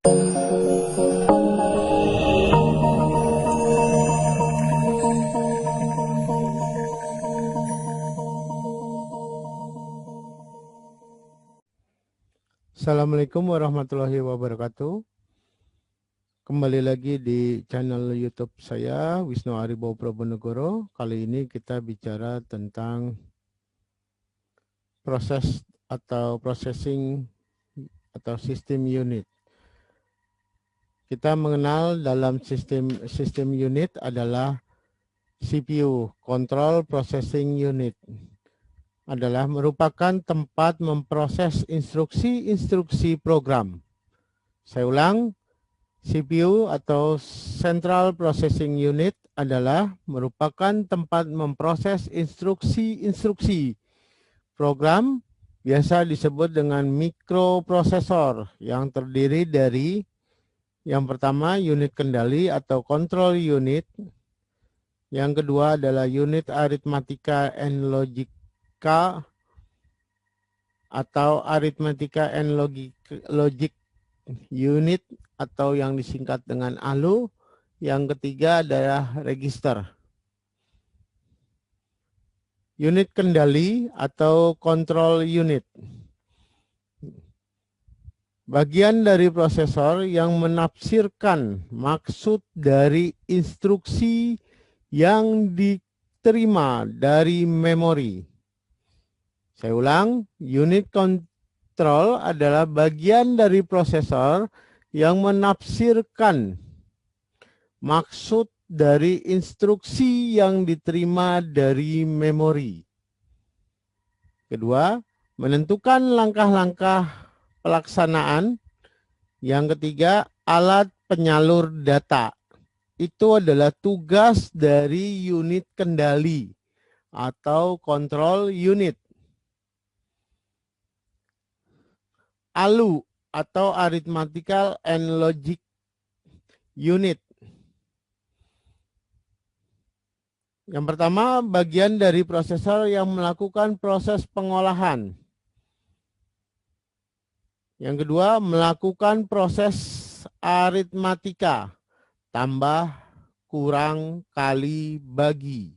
Assalamualaikum warahmatullahi wabarakatuh. Kembali lagi di channel YouTube saya, Wisnu Aribo Proponegoro. Kali ini kita bicara tentang proses atau processing atau sistem unit. Kita mengenal dalam sistem unit adalah CPU, Control Processing Unit. Adalah merupakan tempat memproses instruksi-instruksi program. Saya ulang, CPU atau Central Processing Unit adalah merupakan tempat memproses instruksi-instruksi program, biasa disebut dengan mikroprosesor, yang terdiri dari yang pertama unit kendali atau control unit, yang kedua adalah unit arithmetica and logica atau arithmetica and logic unit atau yang disingkat dengan ALU. Yang ketiga adalah register. Unit kendali atau control unit. Bagian dari prosesor yang menafsirkan maksud dari instruksi yang diterima dari memori. Saya ulang, unit control adalah bagian dari prosesor yang menafsirkan maksud dari instruksi yang diterima dari memori. Kedua, menentukan langkah-langkah pelaksanaan. Yang ketiga, alat penyalur data. Itu adalah tugas dari unit kendali atau control unit. ALU atau arithmetical and logic unit. Yang pertama, bagian dari prosesor yang melakukan proses pengolahan. Yang kedua, melakukan proses aritmatika, tambah, kurang, kali, bagi.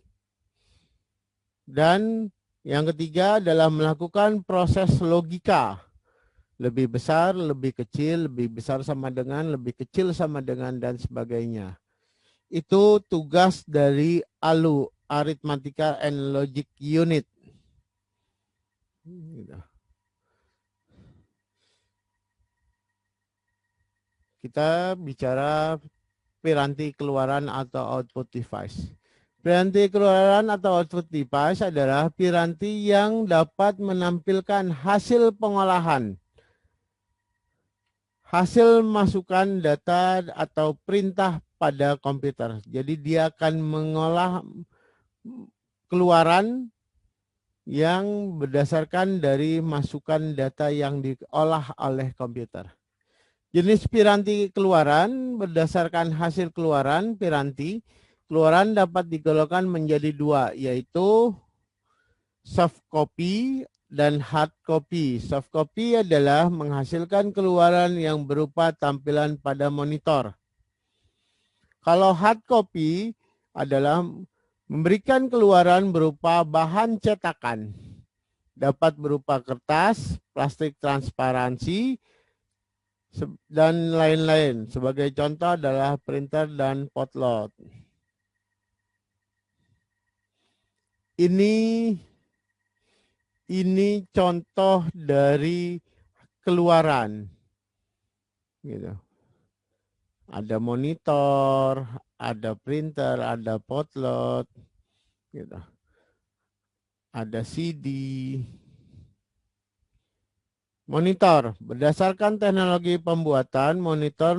Dan yang ketiga adalah melakukan proses logika. Lebih besar, lebih kecil, lebih besar sama dengan, lebih kecil sama dengan, dan sebagainya. Itu tugas dari ALU, Arithmetica and Logic Unit. Kita bicara piranti keluaran atau output device. Piranti keluaran atau output device adalah piranti yang dapat menampilkan hasil pengolahan, hasil masukan data atau perintah pada komputer. Jadi dia akan mengolah keluaran yang berdasarkan dari masukan data yang diolah oleh komputer. Jenis piranti keluaran berdasarkan hasil keluaran piranti. Keluaran dapat digolongkan menjadi dua, yaitu soft copy dan hard copy. Soft copy adalah menghasilkan keluaran yang berupa tampilan pada monitor. Kalau hard copy adalah memberikan keluaran berupa bahan cetakan. Dapat berupa kertas, plastik transparansi, dan lain-lain. Sebagai contoh adalah printer dan potlot. Ini contoh dari keluaran. Gitu. Ada monitor, ada printer, ada potlot, gitu. Ada CD. Monitor, berdasarkan teknologi pembuatan, monitor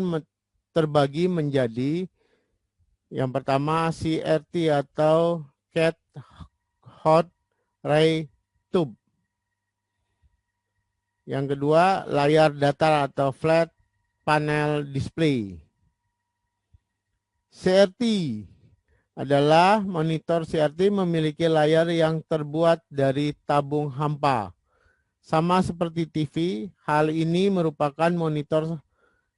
terbagi menjadi yang pertama CRT atau Cathode Ray Tube. Yang kedua layar datar atau flat panel display. CRT adalah monitor CRT memiliki layar yang terbuat dari tabung hampa. Sama seperti TV, hal ini merupakan monitor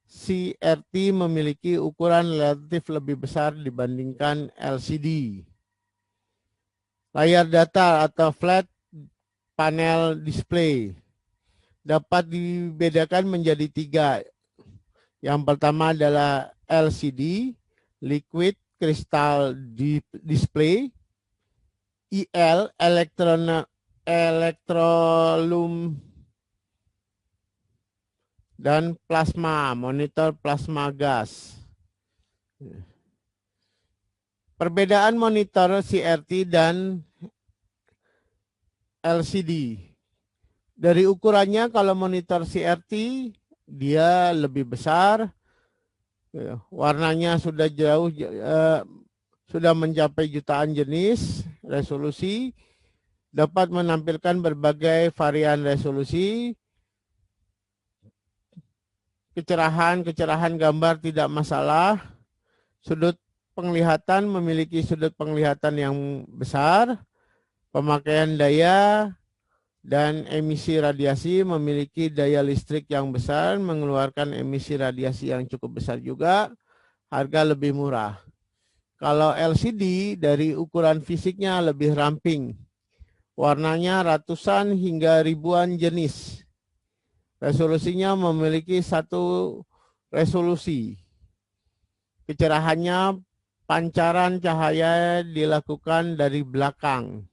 CRT memiliki ukuran relatif lebih besar dibandingkan LCD. Layar datar atau flat panel display dapat dibedakan menjadi 3. Yang pertama adalah LCD, Liquid Crystal Display, IL, Electrolum, dan plasma, monitor plasma gas. Perbedaan monitor CRT dan LCD. Dari ukurannya, kalau monitor CRT dia lebih besar, warnanya sudah jauh, sudah mencapai jutaan jenis resolusi, dapat menampilkan berbagai varian resolusi, kecerahan gambar tidak masalah, sudut penglihatan memiliki sudut penglihatan yang besar, pemakaian daya dan emisi radiasi memiliki daya listrik yang besar, mengeluarkan emisi radiasi yang cukup besar juga, harga lebih murah. Kalau LCD dari ukuran fisiknya lebih ramping, warnanya ratusan hingga ribuan jenis. Resolusinya memiliki satu resolusi. Kecerahannya pancaran cahaya dilakukan dari belakang.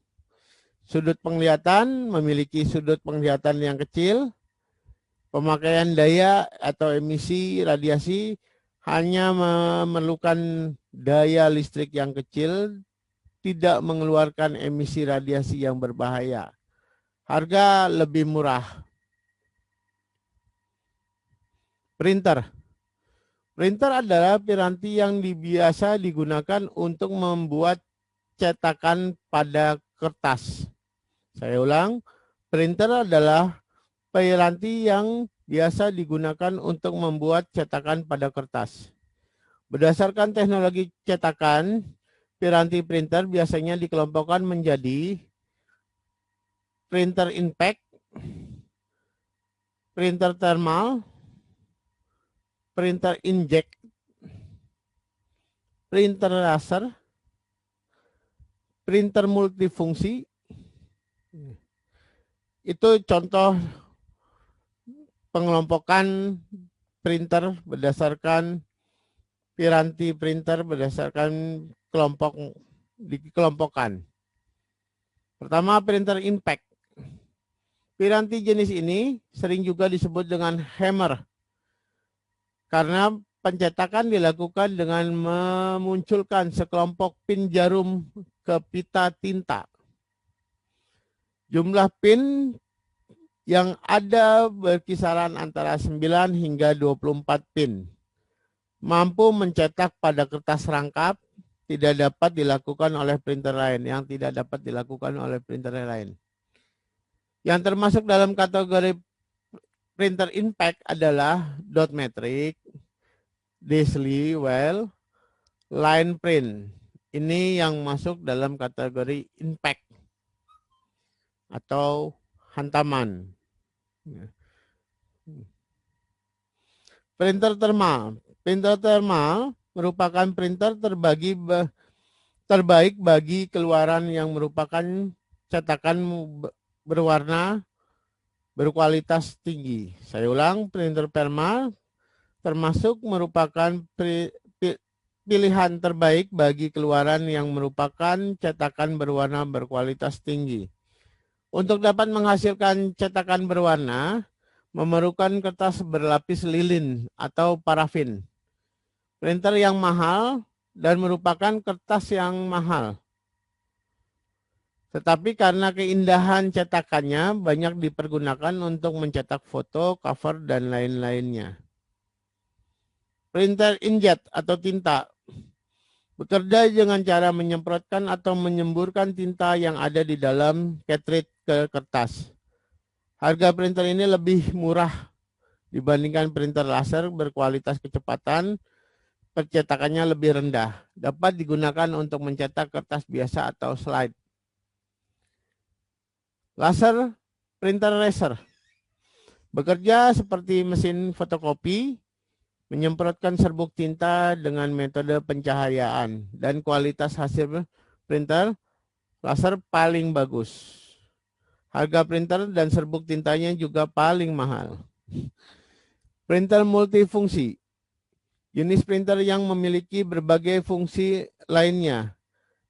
Sudut penglihatan memiliki sudut penglihatan yang kecil. Pemakaian daya atau emisi radiasi hanya memerlukan daya listrik yang kecil, tidak mengeluarkan emisi radiasi yang berbahaya. Harga lebih murah. Printer. Printer adalah piranti yang biasa digunakan untuk membuat cetakan pada kertas. Saya ulang, printer adalah piranti yang biasa digunakan untuk membuat cetakan pada kertas. Berdasarkan teknologi cetakan, piranti printer biasanya dikelompokkan menjadi printer impact, printer thermal, printer inkjet, printer laser, printer multifungsi. Itu contoh pengelompokan printer berdasarkan piranti printer berdasarkan dikelompokkan. Pertama, printer impact. Piranti jenis ini sering juga disebut dengan hammer karena pencetakan dilakukan dengan memunculkan sekelompok pin jarum ke pita tinta. Jumlah pin yang ada berkisaran antara 9 hingga 24 pin. Mampu mencetak pada kertas rangkap, tidak dapat dilakukan oleh printer lain. Yang tidak dapat dilakukan oleh printer lain. Yang termasuk dalam kategori printer impact adalah dot matrix, Dishley Well, line print. Ini yang masuk dalam kategori impact atau hantaman. Printer thermal. Printer thermal merupakan printer terbaik bagi keluaran yang merupakan cetakan berwarna berkualitas tinggi. Saya ulang, printer thermal termasuk merupakan pilihan terbaik bagi keluaran yang merupakan cetakan berwarna berkualitas tinggi. Untuk dapat menghasilkan cetakan berwarna, memerlukan kertas berlapis lilin atau parafin. Printer yang mahal dan merupakan kertas yang mahal. Tetapi karena keindahan cetakannya banyak dipergunakan untuk mencetak foto, cover, dan lain-lainnya. Printer inkjet atau tinta bekerja dengan cara menyemprotkan atau menyemburkan tinta yang ada di dalam cartridge ke kertas. Harga printer ini lebih murah dibandingkan printer laser berkualitas kecepatan percetakannya lebih rendah. Dapat digunakan untuk mencetak kertas biasa atau slide. Laser, printer laser. Bekerja seperti mesin fotokopi, menyemprotkan serbuk tinta dengan metode pencahayaan, dan kualitas hasil printer laser paling bagus. Harga printer dan serbuk tintanya juga paling mahal. Printer multifungsi. Jenis printer yang memiliki berbagai fungsi lainnya.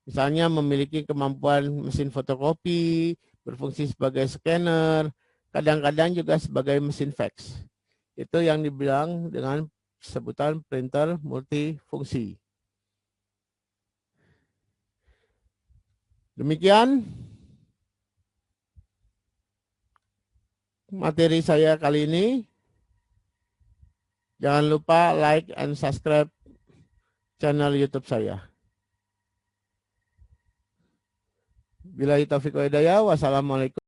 Misalnya memiliki kemampuan mesin fotokopi, berfungsi sebagai scanner, kadang-kadang juga sebagai mesin fax. Itu yang dibilang dengan sebutan printer multifungsi. Demikian materi saya kali ini. Jangan lupa like and subscribe channel YouTube saya. Billahi taufiq wa hidayah. Wassalamualaikum.